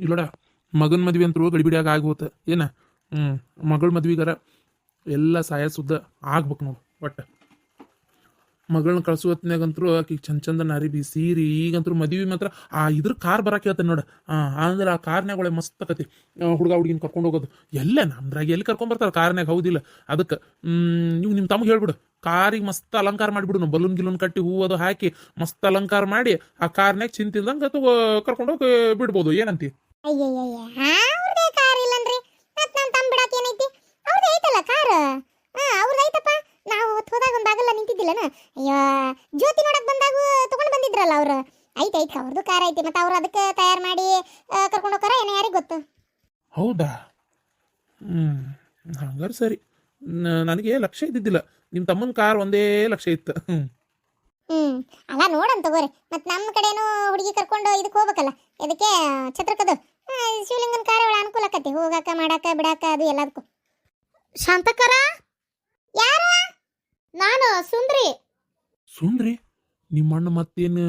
ಇಲ್ಲೋಡ ಮಗನ ಮದ್ವೆ ಅಂತರೂ ಗಡಿಬಿಡಿಯಾಗ ಆಗೋತ ಏನ ಮಗಳ ಮದ್ವಿಗಾರ ಎಲ್ಲ ಸಾಯ ಸುದ್ದ ಆಗ್ಬೇಕು ನೋಡು ಒಟ್ಟು ಮಗಳನ್ನ ಕಳ್ಸೋ ಹೊತ್ನ್ಯಾಗಂತರೂ ಆಕಿಗೆ ಚಂದ ನಾರಿ ಬಿ ಸೀರಿ ಈಗಂತೂ ಮದ್ವೆ ಮಾತ್ರ ಇದ್ರ ಕಾರ್ ಬರಕ್ಕೆ ಹೇಳ್ತಾನೆ ನೋಡು ಅಂದ್ರೆ ಆ ಕಾರ್ನ್ಯಾಗ ಒಳ್ಳೆ ಮಸ್ತ್ ಆಕತಿ ಹುಡುಗ ಹುಡುಗಿನ ಕರ್ಕೊಂಡು ಹೋಗೋದು ಎಲ್ಲ ನಮ್ದ್ರಾಗ ಎಲ್ಲಿ ಕರ್ಕೊಂಬರ್ತಾರೆ ಕಾರ್ನ್ಯಾಗ ಹೌದಿಲ್ಲ ಅದಕ್ಕೆ ನೀವು ನಿಮ್ಮ ತಮ್ಗೆ ಹೇಳ್ಬಿಡು ಕಾರಿಗೆ ಮಸ್ತ್ ಅಲಂಕಾರ ಮಾಡಿಬಿಡು ನಾವು ಬಲೂನ್ ಗಿಲೂನ್ ಕಟ್ಟಿ ಹೂ ಅದು ಹಾಕಿ ಮಸ್ತ್ ಅಲಂಕಾರ ಮಾಡಿ ಆ ಕಾರ್ನ್ಯಾಗ ಚಿಂತಿಲ್ದಂಗೆ ಕರ್ಕೊಂಡೋಗಿ ಬಿಡ್ಬೋದು ಏನಂತಿ ಅಯ್ಯಯ್ಯಯ್ಯ ಅವ್ರದೇ ಕಾರ್ ಇಲ್ಲನ್ರಿ ಮತ್ ನನ್ ತಮ್ಮ ಬಿಡಾಕ ಏನೈತಿ ಅವ್ರದೇ ಐತಲ್ಲ ಕಾರ್ ಅವ್ರದ್ದು ಐತಪ್ಪ ನಾವು ಹೋದಾಗ ಒಂದು ಆಗಲ್ಲ ನಿಂತಿದ್ದಿಲ್ಲನ ಅಯ್ಯೋ ಜ್ಯೋತಿ ನೋಡಕ್ ಬಂದಾಗ ತಗೊಂಡ್ ಬಂದಿದ್ರಲ್ಲ ಅವ್ರು ಐತೆ ಅವ್ರದ್ದು ಕಾರ್ ಐತಿ ಮತ್ತೆ ಅವ್ರು ಅದಕ್ಕೆ ತಯಾರು ಮಾಡಿ ಕರ್ಕೊಂಡು ಹೋಗಾರ ಏನೋ ಯಾರಿಗೆ ಗೊತ್ತು. ಹೌದಾ ಹಂಗಾರೆ ಸರಿ ನನಗೆ ಲಕ್ಷ್ಯ ಇದ್ದಿದ್ದಿಲ್ಲ ನಿಮ್ಮ ತಮ್ಮನ ಕಾರ್ ಒಂದೇ ಲಕ್ಷ್ಯ ಇತ್ತು. ಅಲ್ಲ ನೋಡನ್ ತಗೋರಿ ಮತ್ ನಮ್ಮ ಕಡೆನೂ ಹುಡುಗಿ ಕರ್ಕೊಂಡು ಇದಕ್ಕೆ ಹೋಗ್ಬೇಕಲ್ಲ ಇದಕ್ಕೆ ಛತ್ರಕದು ಶಿವಲಿಂಗನ ಕಾರ್ ಒಳ ಅನುಕೂಲ ಆಕತಿ ಹೋಗಾಕ ಮಾಡಾಕ ಬಿಡಾಕ ಅದು ಎಲ್ಲದಕ್ಕೂ. ಶಾಂತಕರ ಯಾರ? ನಾನು ಸುಂದ್ರಿ. ಸುಂದ್ರಿ ನಿಮ್ಮ ಅಣ್ಣ ಮತ್ತೇನು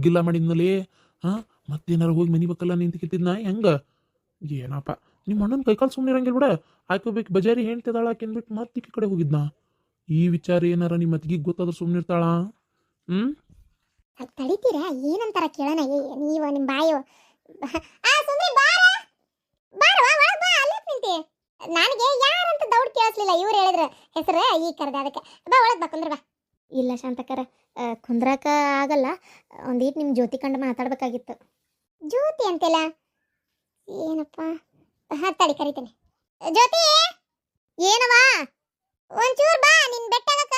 ಗಿಲ್ಲ ಮಾಡಿದ್ನಲ್ಲಿ ಮತ್ತೇನಾರು ಹೋಗಿ ಮನಿಬೇಕಲ್ಲ ನಿಂತಿಕಿತ್ತಿದ್ನ ಹೆಂಗ ಏನಪ್ಪ ನಿಮ್ಮ ಅಣ್ಣನ ಕೈಕಾಲು ಸುಮ್ಮನೆ ಇರಂಗಿಲ್ಲ ಬಿಡ ಹಾಕೋಬೇಕು ಬಜಾರಿ ಹೇಳ್ತಿದ್ದಾಳ ಆಕೆನ್ಬಿಟ್ಟು ಮತ್ತೆ ಈ ಕಡೆ ಹೋಗಿದ್ನ ಈ ವಿಚಾರ ಏನಾರ ನಿಮ್ಮ ಅತ್ತಿಗೆ ಗೊತ್ತಾದ್ರೆ ಸುಮ್ಮನೆ ಇರ್ತಾಳ. ತಡಿತೀರಾ ಏನಂತಾರ ಕೇಳೋಣ ನೀವು ನಿಮ್ಮ ಬಾಯು ಸುಂದ್ರಿ ಬಾರ ಬಾರವಾ ಒಳಗೆ ಬಾ ಅಲ್ಲಿ ನಿಂತಿ ನನಗೆ ಯಾರಂತ ದೌಡ್ ಕೇಳಿಸ್ಲಿಲ್ಲ ಇವ್ರು ಹೇಳಿದ್ರ ಹೆಸರು ಈ ಕರೆದ ಅದಕ್ಕೆ ಬಾ ಒಳಗೆ ಬಾ ಕುಂದ್ರ ಬಾ. ಇಲ್ಲ ಶಾಂತಕರ ಕುಂದ್ರಾಕ ಆಗಲ್ಲ ಒಂದೀಟ್ ನಿಮ್ಮ ಜ್ಯೋತಿ ಕಂಡು ಮಾತಾಡ್ಬೇಕಾಗಿತ್ತು. ಜ್ಯೋತಿ ಅಂತೆಲ್ಲ ಏನಪ್ಪ ತಡಿ ಕರಿತೇನೆ. ಜ್ಯೋತಿ ಏನವಾ ಒಂಚೂರು ಬಾ ನಿನ್ ಬೆಟ್ಟಾಗಕ್ಕ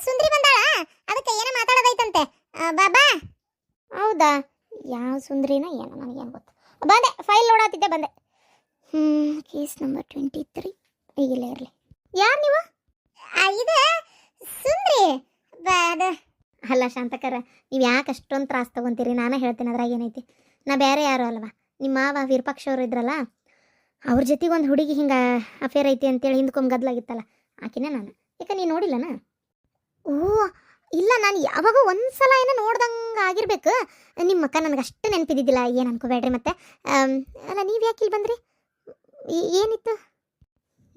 ಸುಂದ್ರಿ ಬಂದಾಳ ಅದಕ್ಕೆ ಏನೋ ಮಾತಾಡೋದೈತಂತೆ ಬಾ ಬಾ. ಹೌದಾ ಯಾವ ಸುಂದ್ರಿನ ಏನೋ ನನಗೇನು ಗೊತ್ತು. ಬಂದೆ ಫೈಲ್ ನೋಡಾತಿದ್ದೆ ಬಂದೆ. ಕೇಸ್ ನಂಬರ್ 23 ಈಗಿಲ್ಲ ಇರಲಿ. ಯಾರು ನೀವು? ಇದು ಸುಂದ್ರಿ ಅದು ಅಲ್ಲ ಶಾಂತಕರ ನೀವು ಯಾಕೆ ಅಷ್ಟೊಂದು ತ್ರಾಸ ತೊಗೊತೀರಿ ನಾನೇ ಹೇಳ್ತೇನೆ ಅದ್ರಾಗ ಏನೈತಿ. ನಾ ಬೇರೆ ಯಾರು ಅಲ್ವಾ ನಿಮ್ಮ ಮಾವ ವಿರೂಪಾಕ್ಷ ಅವರು ಇದ್ರಲ್ಲ ಅವ್ರ ಜೊತೆಗೆ ಒಂದು ಹುಡುಗಿ ಹಿಂಗೆ ಅಫೇರ್ ಐತಿ ಅಂತೇಳಿ ಹಿಂದ್ಕೊಂಬ ಗದ್ಲಾಗಿತ್ತಲ್ಲ ಆಕಿನೇ ನಾನು. ಯಾಕೆ ನೀನು ನೋಡಿಲ್ಲನ? ಓ ಇಲ್ಲ ನಾನು ಯಾವಾಗ ಒಂದು ಸಲ ಏನೋ ನೋಡ್ದಂಗೆ ಆಗಿರ್ಬೇಕು. ನಿಮ್ಮ ಅಕ್ಕ ನನಗೆ ಅಷ್ಟು ನೆನಪಿದ್ದಿದ್ದಿಲ್ಲ ಏನು ಅನ್ಕೋಬೇಡ್ರಿ. ಮತ್ತೆ ಅಲ್ಲ ನೀವು ಯಾಕೆ ಇಲ್ಲಿ ಬಂದ್ರಿ? ಏನಿತ್ತು?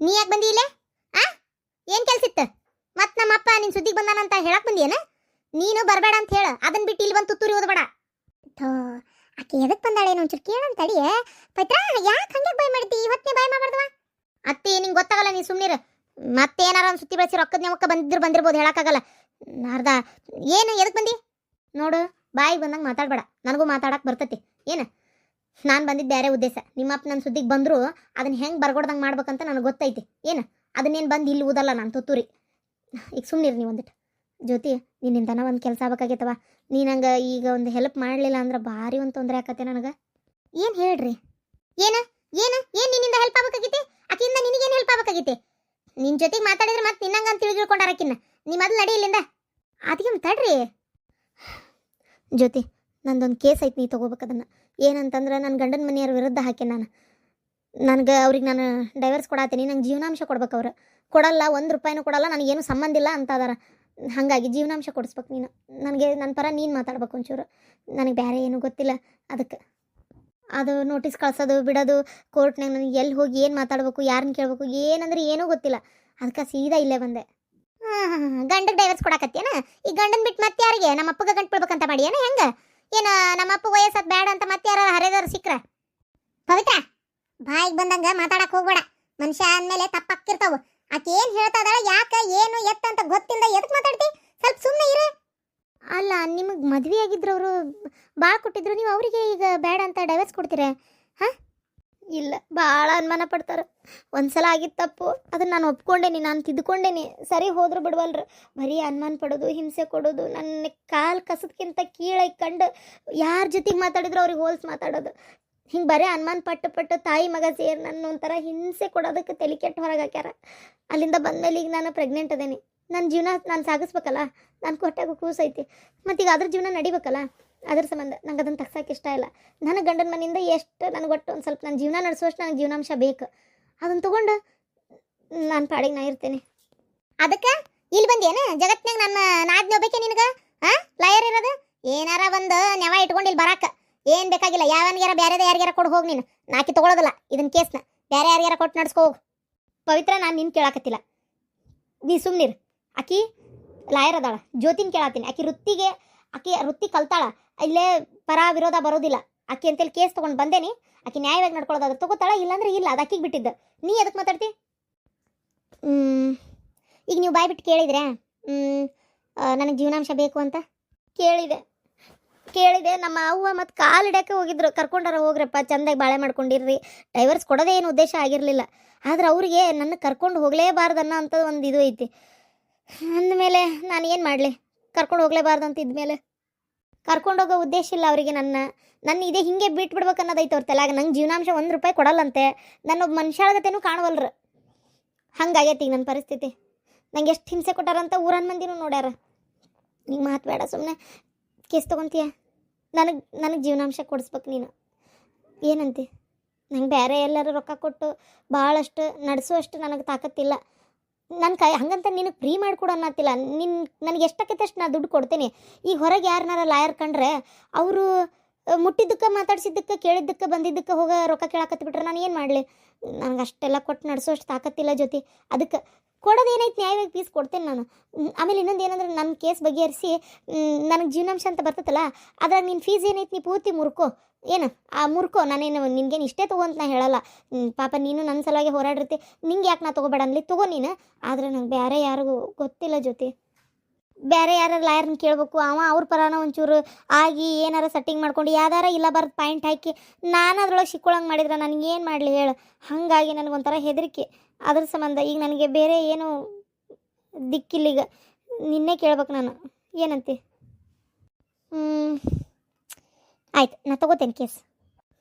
ನೀ ಯಾಕೆ ಬಂದಿ ಇಲ್ಲೇ? ಏನು ಕೆಲ್ಸಿತ್ತು? ಮತ್ತು ನಮ್ಮಪ್ಪ ನಿನ್ನ ಸುದ್ದಿಗೆ ಬಂದಾನಂತ ಹೇಳಕ್ಕೆ ಬಂದಿಯೇನ? ನೀನು ಬರಬೇಡ ಅಂತ ಹೇಳ ಅದನ್ನ ಬಿಟ್ಟು ಇಲ್ಲಿ ಬಂದು ತುತ್ತೂರಿ ಓದಬೇಡ. ಥೋ ಆಕೆ ಎದಕ್ಕೆ ಬಂದಾಳೇನು ಒಂಚೂರು ಕೇಳಂತ ತಡಿ. ಪೈತ್ರ ಯಾಕೆ ಹಂಗೆ ಬಾಯ್ ಮಾಡಿದ್ದಿ ಇವತ್ತೇ ಬಾಯ್ ಮಾಡಬಾರ್ದವ? ಅತ್ತೆ ನಿಂಗೆ ಗೊತ್ತಾಗಲ್ಲ ನೀನು ಸುಮ್ಮನಿರು. ಮತ್ತೇನಾರ ಒಂದು ಸುತ್ತಿ ಬೆಳೆಸಿ ರೊಕ್ಕದ ನೆವಕ್ಕೆ ಬಂದಿರ್ಬೋದು ಹೇಳೋಕ್ಕಾಗಲ್ಲ. ಅರ್ಧ ಏನು ಎದಕ್ಕೆ ಬಂದಿ ನೋಡು ಬಾಯಿಗೆ ಬಂದಂಗೆ ಮಾತಾಡಬೇಡ. ನನಗೂ ಮಾತಾಡಕ್ಕೆ ಬರ್ತೈತಿ ಏನು. ನಾನು ಬಂದಿದ್ದು ಬೇರೆ ಉದ್ದೇಶ. ನಿಮ್ಮಪ್ಪ ನನ್ನ ಸುದ್ದಿಗೆ ಬಂದರೂ ಅದನ್ನ ಹೆಂಗೆ ಬರ್ಗೊಡ್ದಂಗೆ ಮಾಡ್ಬೇಕಂತ ನನಗೆ ಗೊತ್ತೈತಿ ಏನು. ಅದನ್ನೇನು ಬಂದು ಇಲ್ಲಿ ಊದಲ್ಲ ನಾನು ತುತ್ತೂರಿ. ಈಗ ಸುಮ್ಮನಿರಿ ನೀವು ಒಂದಿಟ್ಟು. ಜ್ಯೋತಿ ನಿನ್ನಿಂದನ ಒಂದು ಕೆಲಸ ಆಗ್ಬೇಕಾಗೈತವ. ನೀ ನಂಗೆ ಈಗ ಒಂದು ಹೆಲ್ಪ್ ಮಾಡಲಿಲ್ಲ ಅಂದ್ರೆ ಭಾರಿ ಒಂದು ತೊಂದರೆ ಆಕತ್ತೆ ನನಗೆ. ಏನು ಹೇಳ್ರಿ? ಏನು ಏನು ಏನು ನಿನ್ನಿಂದ ಹೆಲ್ಪ್ ಆಗ್ಬೇಕಾಗೈತಿ? ಆಕಿಂದ ನಿನಗೇನು ಹೆಲ್ಪ್ ಆಗ್ಬೇಕಾಗೈತಿ? ನಿನ್ನ ಜೊತೆಗೆ ಮಾತಾಡಿದ್ರೆ ಮತ್ತೆ ನಿನ್ನಂಗೆ ಅಂತ ತಿಳಿದುಕೊಂಡಾರಕ್ಕಿನ್ನ ನೀ ಮೊದಲು ನಡಿ ಇಲ್ಲಿಂದ. ಅದಕ್ಕೆ ತಡ್ರಿ ಜ್ಯೋತಿ ನಂದೊಂದು ಕೇಸ್ ಐತಿ ನೀ ತೊಗೋಬೇಕು ಅದನ್ನು. ಏನಂತಂದ್ರೆ ನನ್ನ ಗಂಡನ ಮನೆಯವ್ರ ವಿರುದ್ಧ ಹಾಕಿ ನನಗೆ ಅವ್ರಿಗೆ ನಾನು ಡೈವರ್ಸ್ ಕೊಡಾತೀನಿ. ನಂಗೆ ಜೀವನಾಂಶ ಕೊಡ್ಬೇಕು. ಅವ್ರು ಕೊಡಲ್ಲ, 1 ರೂಪಾಯಿನೂ ಕೊಡಲ್ಲ, ನನಗೇನು ಸಂಬಂಧ ಇಲ್ಲ ಅಂತ ಅದಾರ. ಹಾಗಾಗಿ ಜೀವನಾಂಶ ಕೊಡಿಸ್ಬೇಕು ನೀನು ನನಗೆ. ನನ್ನ ಪರ ನೀನು ಮಾತಾಡ್ಬೇಕು ಒಂಚೂರು. ನನಗೆ ಬೇರೆ ಏನೂ ಗೊತ್ತಿಲ್ಲ ಅದಕ್ಕೆ. ಅದು ನೋಟಿಸ್ ಕಳ್ಸೋದು ಬಿಡೋದು ಕೋರ್ಟ್ನಾಗ ನನಗೆ ಎಲ್ಲಿ ಹೋಗಿ ಏನು ಮಾತಾಡಬೇಕು ಯಾರನ್ನ ಕೇಳಬೇಕು ಏನಂದ್ರೆ ಏನೂ ಗೊತ್ತಿಲ್ಲ. ಅದಕ್ಕೆ ಸೀದಾ ಇಲ್ಲೇ ಬಂದೆ. ಗಂಡಗೆ ಡೈವರ್ಸ್ ಕೊಡಕತ್ತೇನ? ಈ ಗಂಡನ ಬಿಟ್ಟು ಮತ್ತೆ ಯಾರಿಗೆ ನಮ್ಮ ಅಪ್ಪಗೆ ಗಂಟು ಬಿಡ್ಬೇಕಂತ ಮಾಡಿ ಏನ ಹೆಂಗೆ? ಏನು ನಮ್ಮ ಅಪ್ಪ ವಯಸ್ಸದು ಬೇಡ ಅಂತ ಮತ್ತೆ ಯಾರು ಹರಿದವ್ರು ಸಿಕ್ಕ್ರ? ಪವಿತ್ರ ಬಾಯಿಗೆ ಬಂದಂಗೆ ಮಾತಾಡಕ್ಕೆ ಹೋಗ್ಬೇಡ. ಮನುಷ್ಯ ಅಂದಮೇಲೆ ತಪ್ಪಾಕ್ತಿರ್ತಾವು. ಆಕೆ ಏನು ಹೇಳ್ತಾ ಇದ್ದಾಳೆ ಯಾಕೆ ಏನು ಎತ್ತ ಅಂತ ಗೊತ್ತಿಲ್ಲದ ಎದಕ್ಕೆ ಮಾತಾಡ್ತಿ? ಸ್ವಲ್ಪ ಸುಮ್ಮನೆ ಇರು. ಅಲ್ಲ ನಿಮಗೆ ಮದುವೆ ಆಗಿದ್ರು ಅವರು ಭಾಳ ಕೊಟ್ಟಿದ್ರು, ನೀವು ಅವರಿಗೆ ಈಗ ಬೇಡ ಅಂತ ಡೈವರ್ಸ್ ಕೊಡ್ತೀರಾ? ಹಾಂ ಇಲ್ಲ ಭಾಳ ಅನುಮಾನ ಪಡ್ತಾರೆ. ಒಂದ್ಸಲ ಆಗಿತ್ತು ತಪ್ಪು, ಅದನ್ನು ನಾನು ಒಪ್ಕೊಂಡೇನಿ, ನಾನು ತಿದ್ದುಕೊಂಡೇನಿ. ಸರಿ ಹೋದ್ರು ಬಿಡ್ವಲ್ರು. ಬರೀ ಅನುಮಾನ ಪಡೋದು, ಹಿಂಸೆ ಕೊಡೋದು, ನನ್ನ ಕಾಲು ಕಸದಕ್ಕಿಂತ ಕೀಳಾಗಿ ಕಂಡು ಯಾರ ಜೊತೆಗೆ ಮಾತಾಡಿದ್ರು ಅವ್ರಿಗೆ ಹೋಲ್ಸಿ ಮಾತಾಡೋದು. ಹಿಂಗೆ ಬರೀ ಅನುಮಾನ ಪಟ್ಟು ತಾಯಿ ಮಗ ಸೇರಿ ನನ್ನ ಒಂಥರ ಹಿಂಸೆ ಕೊಡೋದಕ್ಕೆ ತಲೆ ಕೆಟ್ಟು ಹೊರಗೆ ಹಾಕ್ಯಾರ. ಅಲ್ಲಿಂದ ಬಂದಮೇಲೆ ಈಗ ನಾನು ಪ್ರೆಗ್ನೆಂಟ್ ಅದೇನಿ. ನನ್ನ ಜೀವನ ನಾನು ಸಾಗಿಸ್ಬೇಕಲ್ಲ. ನಾನು ಕೊಟ್ಟಾಗ ಕೂಸೈತಿ, ಮತ್ತೀಗ ಅದ್ರ ಜೀವನ ನಡಿಬೇಕಲ್ಲ. ಅದ್ರ ಸಂಬಂಧ ನಂಗೆ ಅದನ್ನು ತಗ್ಸೋಕೆ ಇಷ್ಟ ಇಲ್ಲ. ನನ್ನ ಗಂಡನ ಮನೆಯಿಂದ ಎಷ್ಟು ನನಗೆ ಒಟ್ಟು ಒಂದು ಸ್ವಲ್ಪ ನನ್ನ ಜೀವನ ನಡೆಸೋಷ್ಟು ನನಗೆ ಜೀವನಾಂಶ ಬೇಕು. ಅದನ್ನು ತೊಗೊಂಡು ನಾನು ಪಾಡಿಗೆ ನಾ ಇರ್ತೇನೆ. ಅದಕ್ಕೆ ಇಲ್ಲಿ ಬಂದೇನು ಜಗತ್ನಾಗ ನನ್ನ ನಾದ್ನ ಹೋಗ್ಬೇಕೆ ನಿನಗೆ? ಲಾಯರ್ ಇರೋದು ಏನಾರ ಒಂದು ನೆವ ಇಟ್ಕೊಂಡು ಇಲ್ಲಿ ಬರಾಕ ಏನ್ ಬೇಕಾಗಿಲ್ಲ, ಯಾವನ್ಗಾರ ಬೇರೆ ಯಾರಿಗಾರ ಕೊಡು ಹೋಗಿ ನೀನು. ನಾಕಿ ತಗೊಳ್ಳೋದಿಲ್ಲ ಇದನ್ನ ಕೇಸ್ನ, ಬೇರೆ ಯಾರಿಗಾರ ಕೊಟ್ಟು ನಡ್ಸ್ಕೋ ಹೋಗು. ಪವಿತ್ರ, ನಾನು ನಿನ್ ಕೇಳಾಕತ್ತಿಲ್ಲ, ನೀ ಸುಮ್ನಿರ್. ಆಕಿ ಲಾಯರ್ ಅದಾಳ, ಜ್ಯೋತಿನ ಕೇಳಾತೀನಿ. ಆಕಿ ವೃತ್ತಿ ಕಲ್ತಾಳ, ಇಲ್ಲೇ ಪರ ವಿರೋಧ ಬರೋದಿಲ್ಲ. ಆಕಿ ಅಂತೇಳಿ ಕೇಸ್ ತೊಗೊಂಡು ಬಂದೇನಿ. ಆಕಿ ನ್ಯಾಯವಾಗಿ ನಡ್ಕೊಳ್ಳೋದಾದ್ರೆ ತಗೋತಾಳ, ಇಲ್ಲಾಂದ್ರೆ ಇಲ್ಲ. ಅದು ಆಕಿಗೆ ಬಿಟ್ಟಿದ್ದ. ನೀ ಎದಕ್ಕೆ ಮಾತಾಡ್ತಿ? ಈಗ ನೀವು ಬಾಯ್ ಬಿಟ್ಟು ಕೇಳಿದ್ರೆ ನನಗೆ ಜೀವನಾಂಶ ಬೇಕು ಅಂತ ಕೇಳಿದೆ. ನಮ್ಮ ಅವ್ವ ಮತ್ತು ಕಾಲಿಡಕ್ಕೆ ಹೋಗಿದ್ರು. ಕರ್ಕೊಂಡಾರ ಹೋಗ್ರಪ್ಪ, ಚಂದಾಗಿ ಬಾಳೆ ಮಾಡ್ಕೊಂಡಿರ್ರಿ. ಡೈವರ್ಸ್ ಕೊಡೋದೇ ಏನು ಉದ್ದೇಶ ಆಗಿರಲಿಲ್ಲ. ಆದ್ರೆ ಅವರಿಗೆ ನನ್ನ ಕರ್ಕೊಂಡು ಹೋಗಲೇಬಾರ್ದು ಅನ್ನೋ ಅಂಥದ್ದು ಒಂದು ಇದು ಐತಿ. ಅಂದಮೇಲೆ ನಾನು ಏನು ಮಾಡಲಿ? ಕರ್ಕೊಂಡು ಹೋಗಲೇಬಾರ್ದು ಅಂತ ಇದ್ಮೇಲೆ ಕರ್ಕೊಂಡು ಹೋಗೋ ಉದ್ದೇಶ ಇಲ್ಲ ಅವರಿಗೆ. ನನ್ನ ಇದೇ ಹಿಂಗೆ ಬಿಟ್ಬಿಡ್ಬೇಕು ಅನ್ನೋದೈತೆ ಅವ್ರ ತಲೆಯಾಗ. ನಂಗೆ ಜೀವನಾಂಶ ₹1 ಕೊಡಲ್ಲಂತೆ. ನನ್ನೊಬ್ಬ ಮನುಷ್ಯಾಳಗತೆನೂ ಕಾಣವಲ್ರು. ಹಂಗಾಗೈತಿ ಈಗ ನನ್ನ ಪರಿಸ್ಥಿತಿ. ನಂಗೆ ಎಷ್ಟು ಹಿಂಸೆ ಕೊಟ್ಟಾರಂತ ಊರನ ಮಂದಿನೂ ನೋಡ್ಯಾರ. ನಿಂಗೆ ಮಾತು ಬೇಡ, ಸುಮ್ಮನೆ ಕೇಸ್ ತೊಗೊತೀಯ. ನನಗೆ ಜೀವನಾಂಶ ಕೊಡಿಸ್ಬೇಕು ನೀನು. ಏನಂತೆ? ನಂಗೆ ಬೇರೆ ಎಲ್ಲರೂ ರೊಕ್ಕ ಕೊಟ್ಟು ಭಾಳಷ್ಟು ನಡೆಸುವಷ್ಟು ನನಗೆ ತಾಕತ್ತಿಲ್ಲ. ನನ್ನ ಕೈ ಹಂಗಂತ ನಿನಗೆ ಫ್ರೀ ಮಾಡಿಕೊಡು ಅನ್ನತ್ತಿಲ್ಲ. ನನಗೆ ಎಷ್ಟಾಕೈತೆ ಅಷ್ಟು ನಾನು ದುಡ್ಡು ಕೊಡ್ತೀನಿ. ಈಗ ಹೊರಗೆ ಯಾರನ್ನಾರ ಲಾಯರ್ ಕಂಡ್ರೆ ಅವರು ಮುಟ್ಟಿದ್ದಕ್ಕೆ, ಮಾತಾಡ್ಸಿದ್ದಕ್ಕೆ, ಕೇಳಿದ್ದಕ್ಕೆ, ಬಂದಿದ್ದಕ್ಕೆ ಹೋಗೋ ರೊಕ್ಕ ಕೇಳಾಕತ್ಬಿಟ್ರೆ ನಾನು ಏನು ಮಾಡಲಿ? ನನಗೆ ಅಷ್ಟೆಲ್ಲ ಕೊಟ್ಟು ನಡೆಸೋಷ್ಟು ತಾಕತ್ತಿಲ್ಲ ಜೊತೆ. ಅದಕ್ಕೆ ಕೊಡೋದೇನೈತೆ ನ್ಯಾಯವಾಗಿ ಪೀಸ್ ಕೊಡ್ತೇನೆ ನಾನು. ಆಮೇಲೆ ಇನ್ನೊಂದು ಏನಂದ್ರೆ, ನನ್ನ ಕೇಸ್ ಬಗೆಹರಿಸಿ ನನಗೆ ಜೀವನಾಂಶ ಅಂತ ಬರ್ತೈತಲ್ಲ, ಅದ್ರಾಗ ನಿನ್ನ ಫೀಸ್ ಏನೈತೆ ನೀ ಪೂರ್ತಿ ಮುರ್ಕೋ. ಏನು ಆ ಮುರ್ಕೋ. ನಾನೇನು ನಿನ್ಗೇನು ಇಷ್ಟೇ ತಗೋ ಅಂತ ನಾ ಹೇಳಲ್ಲ. ಪಾಪ ನೀನು ನನ್ನ ಸಲುವಾಗಿ ಹೋರಾಡಿರ್ತಿ. ನಿಂಗೆ ಯಾಕೆ ನಾ ತೊಗೋಬೇಡ ಅನ್ಲಿ, ತಗೋ ನೀನು. ಆದರೆ ನಂಗೆ ಬೇರೆ ಯಾರಿಗೂ ಗೊತ್ತಿಲ್ಲ ಜೊತೆ. ಬೇರೆ ಯಾರು ಲಾಯರ್ನ ಕೇಳಬೇಕು. ಅವ್ರ ಪರಾನ ಒಂಚೂರು ಆಗಿ ಏನಾರ ಸೆಟ್ಟಿಂಗ್ ಮಾಡ್ಕೊಂಡು ಯಾವ್ದಾರ ಇಲ್ಲ ಬರ್ದು ಪಾಯಿಂಟ್ ಹಾಕಿ ನಾನು ಅದ್ರೊಳಗೆ ಸಿಕ್ಕೊಳ್ಳಂಗೆ ಮಾಡಿದ್ರೆ ನನಗೇನು ಮಾಡಲಿ ಹೇಳು? ಹಾಗಾಗಿ ನನಗೊಂಥರ ಹೆದರಿಕೆ. ಅದ್ರ ಸಂಬಂಧ ಈಗ ನನಗೆ ಬೇರೆ ಏನು ದಿಕ್ಕಿಲ್ಲೀಗ. ನಿನ್ನೆ ಕೇಳ್ಬೇಕು ನಾನು. ಏನಂತೆ? ಆಯ್ತು, ನಾ ತೊಗೋತೇನೆ ಕೇಸ್.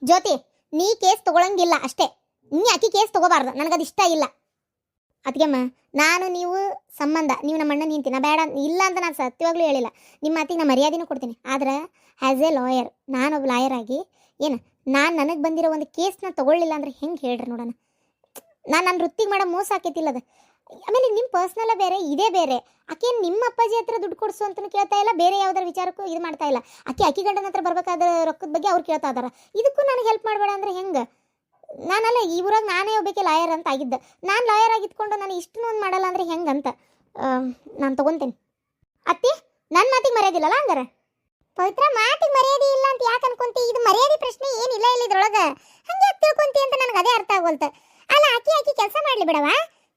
ಜ್ಯೋತಿ, ನೀ ಕೇಸ್ ತೊಗೊಳಂಗಿಲ್ಲ ಅಷ್ಟೇ. ನೀ ಆಕಿ ಕೇಸ್ ತೊಗೋಬಾರ್ದು, ನನಗದು ಇಷ್ಟ ಇಲ್ಲ. ಅದಕ್ಕೆಮ್ಮ ನಾನು ನೀವು ಸಂಬಂಧ, ನೀವು ನಮ್ಮ ಅಣ್ಣನ ನಿಂತೀನಿ. ನಾ ಬೇಡ ಇಲ್ಲ ಅಂತ ನಾನು ಸತ್ಯವಾಗ್ಲೂ ಹೇಳಿಲ್ಲ. ನಿಮ್ಮ ಮಾತಿಗೆ ನಾನು ಮರ್ಯಾದೆನೂ ಕೊಡ್ತೀನಿ. ಆದ್ರೆ ಆ್ಯಸ್ ಎ ಲಾಯರ್, ನಾನೊಬ್ಬ ಲಾಯರ್ ಆಗಿ ಏನು ನನಗೆ ಬಂದಿರೋ ಒಂದು ಕೇಸ್ನ ತೊಗೊಳ್ಳಿಲ್ಲ ಅಂದ್ರೆ ಹೆಂಗೆ ಹೇಳ್ರಿ ನೋಡೋಣ? ನನ್ನ ವೃತ್ತಿಗೆ ಮಾಡೋ ಮೋಸ ಆಕೈತಿಲ್ಲ ಅದು. ಆಮೇಲೆ ನಿಮ್ಮ ಪರ್ಸ್ನಲ್ಲ ಬೇರೆ, ಇದೇ ಬೇರೆ. ಆಕೆ ನಿಮ್ಮ ಅಪ್ಪಾಜಿ ಹತ್ರ ದುಡ್ಡು ಕೊಡಿಸು ಅಂತಲೂ ಕೇಳ್ತಾ ಇಲ್ಲ, ಬೇರೆ ಯಾವುದರ ವಿಚಾರಕ್ಕೂ ಇದು ಮಾಡ್ತಾ ಇಲ್ಲ. ಆಕಿ ಗಂಡನ ಹತ್ರ ಬರ್ಬೇಕಾದ ರೊಕ್ಕದ ಬಗ್ಗೆ ಅವ್ರು ಕೇಳ್ತಾ ಇದಾರೆ. ಇದಕ್ಕೂ ನನಗೆ ಹೆಲ್ಪ್ ಮಾಡಬೇಡ ಅಂದರೆ ಹೆಂಗೆ? ನಾನಲ್ಲ ಈ ಊರಾಗ ನಾನೇ ಒಬ್ಬಕ್ಕೆ ಲಾಯರ್ ಅಂತ ಆಗಿದ್ದೆ. ನಾನು ಲಾಯರ್ ಆಗಿದ್ಕೊಂಡು ನಾನು ಇಷ್ಟೂ ಒಂದು ಮಾಡಲ್ಲ ಅಂದರೆ ಹೆಂಗಂತ ನಾನು ತೊಗೊತೇನೆ. ಅತ್ತಿ, ನನ್ನ ಮಾತಿಗೆ ಮರ್ಯಾದಿಲ್ಲಲ್ಲ ಹಂಗಾರೆ? ಪವಿತ್ರ, ಮಾತಿಗೆ ಮರ್ಯಾದೆ ಇಲ್ಲ ಅಂತ ಯಾಕೆ ಅನ್ಕೊಂತಿ? ಇದು ಮರ್ಯಾದೆ ಪ್ರಶ್ನೆ ಏನಿಲ್ಲ ಇಲ್ಲ ಇದ್ರೊಳಗೆ. ಹಂಗೆ ಯಾಕೆ ತಿಳ್ಕೊಂತಿ ಅಂತ ನನಗೆ ಅದೇ ಅರ್ಥ ಆಗೋಲ್ತ. ಅಲ್ಲ, ಆಕಿ ಕೆಲಸ ಮಾಡಲಿ ಬಿಡವಾ?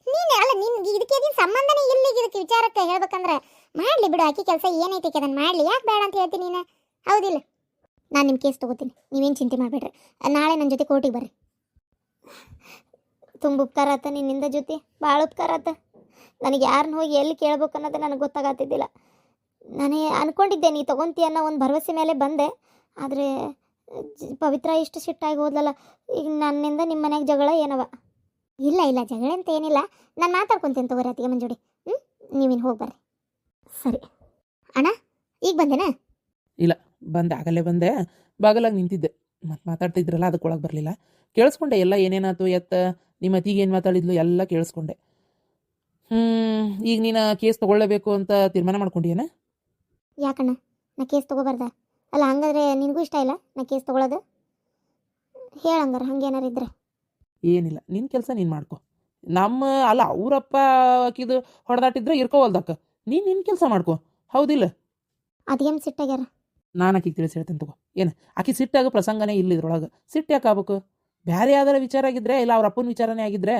ನೀನು ಅಲ್ಲ, ನಿನ್ಗೆ ಇದಕ್ಕೆ ಸಂಬಂಧನೇ ಇಲ್ಲ. ಇದಕ್ಕೆ ವಿಚಾರಕ್ಕೆ ಹೇಳ್ಬೇಕಂದ್ರೆ ಮಾಡಲಿ ಬಿಡು. ಆಕಿ ಕೆಲಸ ಏನೈತಿ ಅದನ್ನು ಮಾಡಲಿ. ಯಾಕೆ ಬೇಡ ಅಂತ ಹೇಳ್ತೀನಿ ನೀನು? ಹೌದಿಲ್ಲ? ನಾನು ನಿಮ್ಮ ಕೇಸ್ ತೊಗೋತೀನಿ, ನೀವೇನು ಚಿಂತೆ ಮಾಡಬೇಡ್ರಿ. ನಾಳೆ ನನ್ನ ಜೊತೆ ಕೋರ್ಟಿಗೆ ಬರ್ರಿ. ತುಂಬ ಉಪಕಾರ ಆತ ನಿನ್ನಿಂದ ಜೊತೆ, ಭಾಳ ಉಪಕಾರ ಆತ. ನನಗೆ ಯಾರನ್ನ ಹೋಗಿ ಎಲ್ಲಿ ಕೇಳ್ಬೇಕು ಅನ್ನೋದು ನನಗೆ ಗೊತ್ತಾಗತ್ತಿದ್ದಿಲ್ಲ. ನಾನೇ ಅನ್ಕೊಂಡಿದ್ದೆ ನೀ ತೊಗೊಂತಿ ಅನ್ನೋ ಒಂದು ಭರವಸೆ ಮೇಲೆ ಬಂದೆ. ಆದರೆ ಪವಿತ್ರ ಇಷ್ಟು ಸಿಟ್ಟಾಗಿ ಹೋದ್ಲಲ್ಲ. ಈಗ ನನ್ನಿಂದ ನಿಮ್ಮ ಮನ್ಯಾಗ ಜಗಳ ಏನವ? ಇಲ್ಲ ಜಗಳ ಅಂತ ಏನಿಲ್ಲ. ನಾನು ಮಾತಾಡ್ಕೊತೀನಿ ತಗೋರಿ ಅತ್ತಿಗೆ ಮಂಜೋಡಿ. ನೀವಿನ್ನು ಹೋಗಿ ಬರ್ರಿ. ಸರಿ ಅಣ್ಣ, ಈಗ ಬಂದೇನಾ? ಇಲ್ಲ, ಬಂದೆ, ಆಗಲೇ ಬಂದೆ. ಬಾಗಲಾಗಿ ನಿಂತಿದ್ದೆ, ಮತ್ತು ಮಾತಾಡ್ತಿದ್ರಲ್ಲ ಅದಕ್ಕೊಳಗೆ ಬರಲಿಲ್ಲ. ಕೇಳಿಸ್ಕೊಂಡೆ ಎಲ್ಲ ಏನೇನಾಯ್ತು, ನಿಮ್ಮ ಅತ್ತಿಗೆ ಏನು ಮಾತಾಡಿದ್ಲು ಎಲ್ಲ ಕೇಳಿಸ್ಕೊಂಡೆ. ಈಗ ನೀನು ಕೇಸ್ ತೊಗೊಳ್ಳೇಬೇಕು ಅಂತ ತೀರ್ಮಾನ ಮಾಡ್ಕೊಂಡಿಯೇನ? ಯಾಕಣ್ಣ, ನಾ ಕೇಸ್ ತೊಗೋಬಾರ್ದ? ಅಲ್ಲ, ಹಂಗಾದ್ರೆ ನಿನಗೂ ಇಷ್ಟ ಇಲ್ಲ ನಾ ಕೇಸ್ ತೊಗೊಳೋದು? ಹೇಳಂಗಾರ ಹಂಗೇನಾರು ಇದ್ರೆ. ಏನಿಲ್ಲ, ನಿನ್ನ ಕೆಲಸ ನೀನು ಮಾಡ್ಕೊ. ಅಲ್ಲ, ಅವರಪ್ಪ ಆಕಿದು ಹೊಡೆದಾಟಿದ್ರೆ ಇರ್ಕೋವಲ್ದಕ್ಕ. ನಿನ್ನ ಕೆಲಸ ಮಾಡ್ಕೊ, ಹೌದಿಲ್ಲ? ಅದೇನು ಸಿಟ್ಟಾಗ್ಯಾರ? ನಾನು ಆಕಿಗೆ ತಿಳಿಸಿ ಹೇಳ್ತೇನೆ ತಗೋ. ಏನು ಆಕಿ ಸಿಟ್ಟಾಗ ಪ್ರಸಂಗನೇ ಇಲ್ಲ ಇದ್ರೊಳಗೆ. ಸಿಟ್ಟು ಯಾಕೆ ಆಗ್ಬೇಕು? ಬೇರೆ ಯಾವ್ದಾರ ವಿಚಾರ ಆಗಿದ್ರೆ, ಇಲ್ಲ ಅವ್ರ ಅಪ್ಪನ ವಿಚಾರನೇ ಆಗಿದ್ರೆ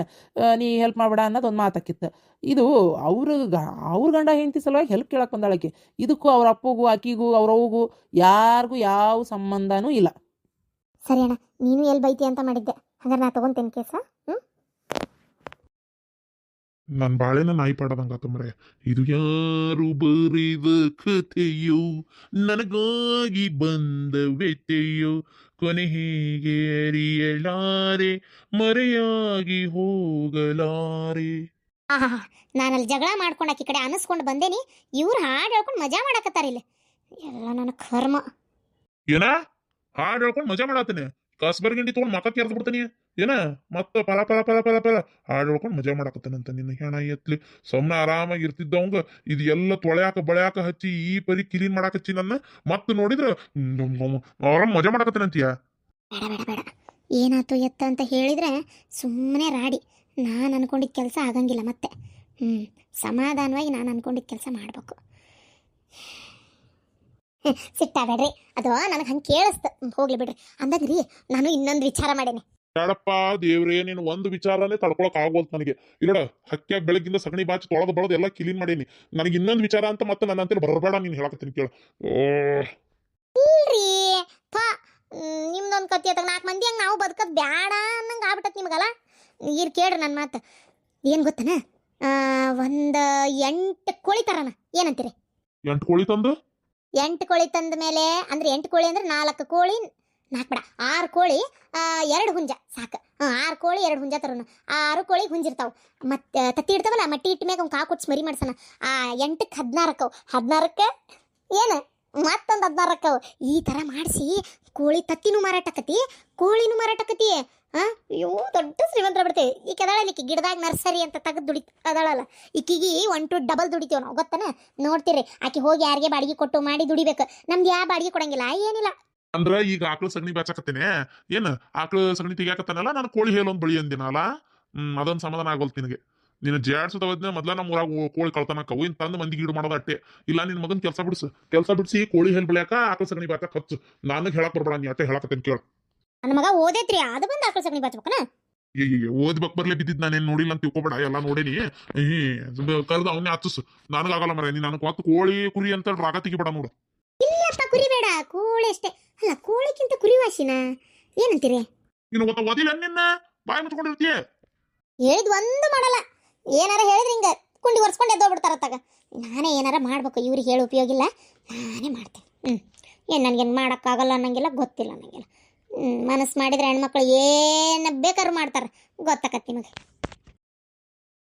ನೀ ಹೆಲ್ಪ್ ಮಾಡಬೇಡ ಅನ್ನೋದು ಒಂದು ಮಾತಾಕಿತ್ತು. ಇದು ಅವ್ರ ಗಂಡ ಹೆಂಡತಿ ಸಲುವಾಗಿ ಹೆಲ್ಪ್ ಕೇಳಕ್ಕೆ ಬಂದಾಳಕ್ಕೆ. ಇದಕ್ಕೂ ಅವ್ರ ಅಪ್ಪಗೂ ಆಕಿಗೂ ಅವ್ರವ್ಗೂ ಯಾರಿಗೂ ಯಾವ ಸಂಬಂಧನೂ ಇಲ್ಲ. ಸರಿ ಅಣ್ಣ, ನೀನು ಎಲ್ಲಿ ಬೈತಿ ಅಂತ ಮಾಡಿದ್ದೆ. ಹಾಗಾದ್ರೆ ನಾ ತೊಗೊಂತೇನೆ ಕೇಸ. ನನ್ನ ಬಾಳೆನ ನಾಯಿ ಪಾಡದಂಗಾತ ಮರೆ. ಇದು ಯಾರು ಬರೆದ ಕಥೆಯೋ, ನನಗಾಗಿ ಬಂದ ವ್ಯತೆಯೋ, ಕೊನೆ ಹೇಗೆ ಅರಿಯಲಾರೆ, ಮರೆಯಾಗಿ ಹೋಗಲಾರೆ. ನಾನಲ್ಲಿ ಜಗಳ ಮಾಡ್ಕೊಂಡು ಆಕಿ ಕಡೆ ಅನಿಸ್ಕೊಂಡು ಬಂದೇನಿ. ಇವ್ರು ಹಾಡು ಹೇಳ್ಕೊಂಡು ಮಜಾ ಮಾಡಕತ್ತಾರ ಇಲ್ಲಿ. ಎಲ್ಲ ನನ್ನ ಕರ್ಮ. ಏನ ಹಾಡು ಹೇಳ್ಕೊಂಡು ಮಜಾ ಮಾಡಾತನೆ? ಕಸ್ಬರ್ಗಿಂಡಿ ತೊಗೊಂಡು ಮಕ್ಕ ಕೆರ್ದು ಬಿಡ್ತಾನೆ. ಏನ ಮತ್ತ ಪರ ಪರ ಪರ ಪರ ಪರ ಹಾಡು ಹೇಳ್ಕೊಂಡು ಮಜಾ ಮಾಡಾಕತ್ತಾನಂತ ನಿನ್ನ ಹೆಣ ಎತ್ಲಿ ಸುಮ್ಮನೆ ಆರಾಮಾಗಿ ಇರ್ತಿದ್ದವಂಗ ಇದು ಎಲ್ಲ ತೊಳ್ಯಾಕ ಬಳ್ಯಾಕ ಹಚ್ಚಿ ಈ ಪರಿ ಕ್ಲೀನ್ ಮಾಡಾಕಚ್ಚಿ ನನ್ನ ಮತ್ತೆ ನೋಡಿದ್ರ ಆರಾಮ್ ಮಜಾ ಮಾಡಾಕತ್ತಾನಂತೀಯ. ಬೇಡ ಬೇಡ ಬೇಡ, ಏನಾಯ್ತು ಎತ್ತ ಅಂತ ಹೇಳಿದ್ರೆ ಸುಮ್ಮನೆ ರಾಡಿ. ನಾನು ಅನ್ಕೊಂಡಿದ್ದ ಕೆಲಸ ಆಗಂಗಿಲ್ಲ ಮತ್ತೆ. ಸಮಾಧಾನವಾಗಿ ನಾನು ಅನ್ಕೊಂಡಿದ್ದ ಕೆಲಸ ಮಾಡ್ಬೇಕು. ಸಿಟ್ಟಾಬೇಡ್ರಿ, ಅದು ನನಗೆ ಹಂಗೆ ಕೇಳಿಸ್ತು. ಹೋಗ್ಲಿ ಬಿಡ್ರಿ. ಅಂದಂಗ್ರಿ ನಾನು ಇನ್ನೊಂದು ವಿಚಾರ ಮಾಡೇನಿ. ಬೇಡಪ್ಪ ದೇವ್ರೇ, ನೀನು ಒಂದು ವಿಚಾರನೇ ತಡ್ಕೊಳಕ್ ಆಗೋಲ್ತು ನನಗೆ. ಇಲ್ಲೋಡ ಹಕ್ಕಿಯಾಗಿ ಬೆಳಗಿಂದ ಸಗಣಿ ಬಾಚಿ ತೊಳೆದು ಬಳದು ಎಲ್ಲ ಕ್ಲೀನ್ ಮಾಡೇನಿ. ನನಗೆ ಇನ್ನೊಂದು ವಿಚಾರ ಅಂತ ಮತ್ತೆ ನನ್ನ ಅಂತೇಳಿ ಬರಬೇಡ, ನೀನು ಹೇಳಕತ್ತೀನಿ ಕೇಳು. ಇಲ್ರಿ ಥಾ, ನಿಮ್ದೊಂದು ಕತ್ತಿ ಅತ್ತಾಗ 4 ಮಂದಿ ಹಂಗೆ ನಾವು ಬದುಕೋದು ಬ್ಯಾಡ ಅನ್ನಂಗೆ ಆಗ್ಬಿಟ್ಟತ್ ನಿಮ್ಗಲ್ಲ. ಈಗ ಕೇಳ್ರಿ ನನ್ನ ಮಾತು. ಏನು ಗೊತ್ತನ, ಒಂದು 8 ಕೋಳಿ ತರನ, ಏನಂತೀರಿ? 8 ಕೋಳಿ ತಂದು 8 ಕೋಳಿ ತಂದ ಮೇಲೆ ಅಂದ್ರೆ 8 ಕೋಳಿ ಅಂದ್ರೆ 4 ಕೋಳಿ, 4 ಬೇಡ 6 ಕೋಳಿ, 2 ಹುಂಜ ಸಾಕು. 6 ಕೋಳಿ 2 ಹುಂಜ ತರೋಣ. 6 ಕೋಳಿ ಹುಂಜಿರ್ತಾವ. ಮತ್ತೆ ತತ್ತಿ ಇಡ್ತಾವಲ್ಲ, ಮಟ್ಟಿ ಇಟ್ಟ ಮ್ಯಾಗ ಅವ್ನು ಕಾಕೊಚ್ಚಿ ಮರಿ ಮಾಡ್ಸಣ. 8ಕ್ಕೆ 16 ಅಕ್ಕವು, 16ಕ್ಕೆ ಏನು ಮತ್ತೊಂದು 16 ಅಕ್ಕವು. ಈ ಥರ ಮಾಡಿಸಿ ಕೋಳಿ ತತ್ತಿನೂ ಮಾರಾಟಕತಿ, ಕೋಳಿನೂ ಮಾರಾಟಕತಿ. ಅಯ್ಯೋ ದೊಡ್ಡ ಶ್ರೀಮಂತರ ಬಿಡ್ತೇವೆ. ಈ ಕೆದಾಳಲಿಕ್ಕೆ ಗಿಡದಾಗ ನರ್ಸರಿ ಅಂತ ತೆಗೆದು ಅದಾಳಲ್ಲ, ಈಕಿಗೆ 1 to ಡಬಲ್ ದುಡಿತೀವಿ ನಾವು, ಗೊತ್ತಾನ? ನೋಡ್ತೀರಿ, ಆಕಿ ಹೋಗಿ ಯಾರಿಗೆ ಬಾಡಿಗೆ ಕೊಟ್ಟು ಮಾಡಿ ದುಡಿಬೇಕು. ನಮ್ದು ಯಾವ ಬಾಡಿಗೆ ಕೊಡಂಗಿಲ್ಲ, ಏನಿಲ್ಲ. ಅಂದ್ರ ಈಗ ಆಕಳು ಸಗಣಿ ಬಾಚಾಕತ್ತೇನೆ, ಏನ್ ಆಕಳು ಸಗಣಿ ತೆಗಿಯಾಕತ್ತಾನಲ್ಲ, ನಾನು ಕೋಳಿ ಹೇಳೊಂದು ಬಳಿ ಅಂದಿನಲ್ಲ. ಅದೊಂದು ಸಮಾಧಾನ ಆಗೋಲ್ತು ನಿನಗೆ. ನೀನು ಜಾಡ್ಸೋದವದ್ನ ಮೊದ್ಲ ನಮ್ಮ ಊರಾಗ ಕೋಳಿ ಕಳ್ತನಕ್ಕವು ಇನ್ ತಂದು ಮಂದಿ ಗೀಡು ಮಾಡೋದು ಅಟ್ಟೆ. ಇಲ್ಲ ನಿನ್ ಮಗನ್ ಕೆಲಸ ಬಿಡಿಸಿ ಕೋಳಿ ಹೇಲ್ ಬೆಳ್ಯಾಕ ಆಕಳು ಸಗಣಿ ಬಾಚಾಕ ಹಚ್ಚು. ನನಗೆ ಹೇಳಕ್ ಬರ್ಬೇಡ, ನೀ ಅಟ್ಟೆ ಹೇಳಕತ್ತೇನೆ ಕೇಳು. ನನ್ನ ಮಗ ಓದೈತ್ರಿ, ಅದು ಬಂದು ಆಕಳ ಸಗಣಿ ಬಾಚ್ಬೇಕನ? ಓದ್ಬೇಕ್ ಬರ್ಲೇ ಬಿದ್ದಿದ್ ನಾನೇನ್ ನೋಡಿಲ್ಲ ಅಂತ ತಿಳ್ಕೊಬೇಡ, ಎಲ್ಲ ನೋಡೇನಿ. ಕರೆದು ಅವನೇ ಹಚ್ಚಸು. ನನಗಾಗಲ್ಲ ಮರ, ನೀ ನನಗೆ ಹೊತ್ತು ಕೋಳಿ ಕುರಿ ಅಂತ ರಾಗ ತೆಗಿಬೇಡ ನೋಡು. ಇಲ್ಲಪ್ಪ, ಕುರಿ ಬೇಡ, ಕೋಳಿ ಅಷ್ಟೇ. ಅಲ್ಲ, ಕೋಳಿಕ್ಕಿಂತ ಕುರಿ ವಾಸಿನ, ಏನಂತೀರಿ? ನೀನು ಗೊತ್ತ ಓದಿಲ್ಲ ನಿನ್ನ ಬಾಯಿ ಮುಚ್ಕೊಂಡಿರ್ತೀಯ. ಹೇಳಿದ್ ಒಂದು ಮಾಡಲ್ಲ. ಏನಾರ ಹೇಳಿದ್ರೆ ಹಿಂಗ ಕುಂಡಿ ಒರ್ಸ್ಕೊಂಡು ಎದ್ದೋಗ್ಬಿಡ್ತಾರತ್ತಾಗ. ನಾನೇ ಏನಾರ ಮಾಡ್ಬೇಕು, ಇವ್ರಿಗೆ ಹೇಳಿ ಉಪಯೋಗ ಇಲ್ಲ, ನಾನೇ ಮಾಡ್ತೇನೆ. ಏನು ನನಗೇನು ಮಾಡೋಕ್ಕಾಗಲ್ಲ ಅನ್ನಂಗಿಲ್ಲ, ಗೊತ್ತಿಲ್ಲ ಅನ್ನಂಗಿಲ್ಲ. ಮನಸ್ಸು ಮಾಡಿದ್ರೆ ಹೆಣ್ಮಕ್ಳು ಏನು ಬೇಕಾದ್ರೂ ಮಾಡ್ತಾರೆ, ಗೊತ್ತಾಕತ್ತಿ ನಿಮಗೆ.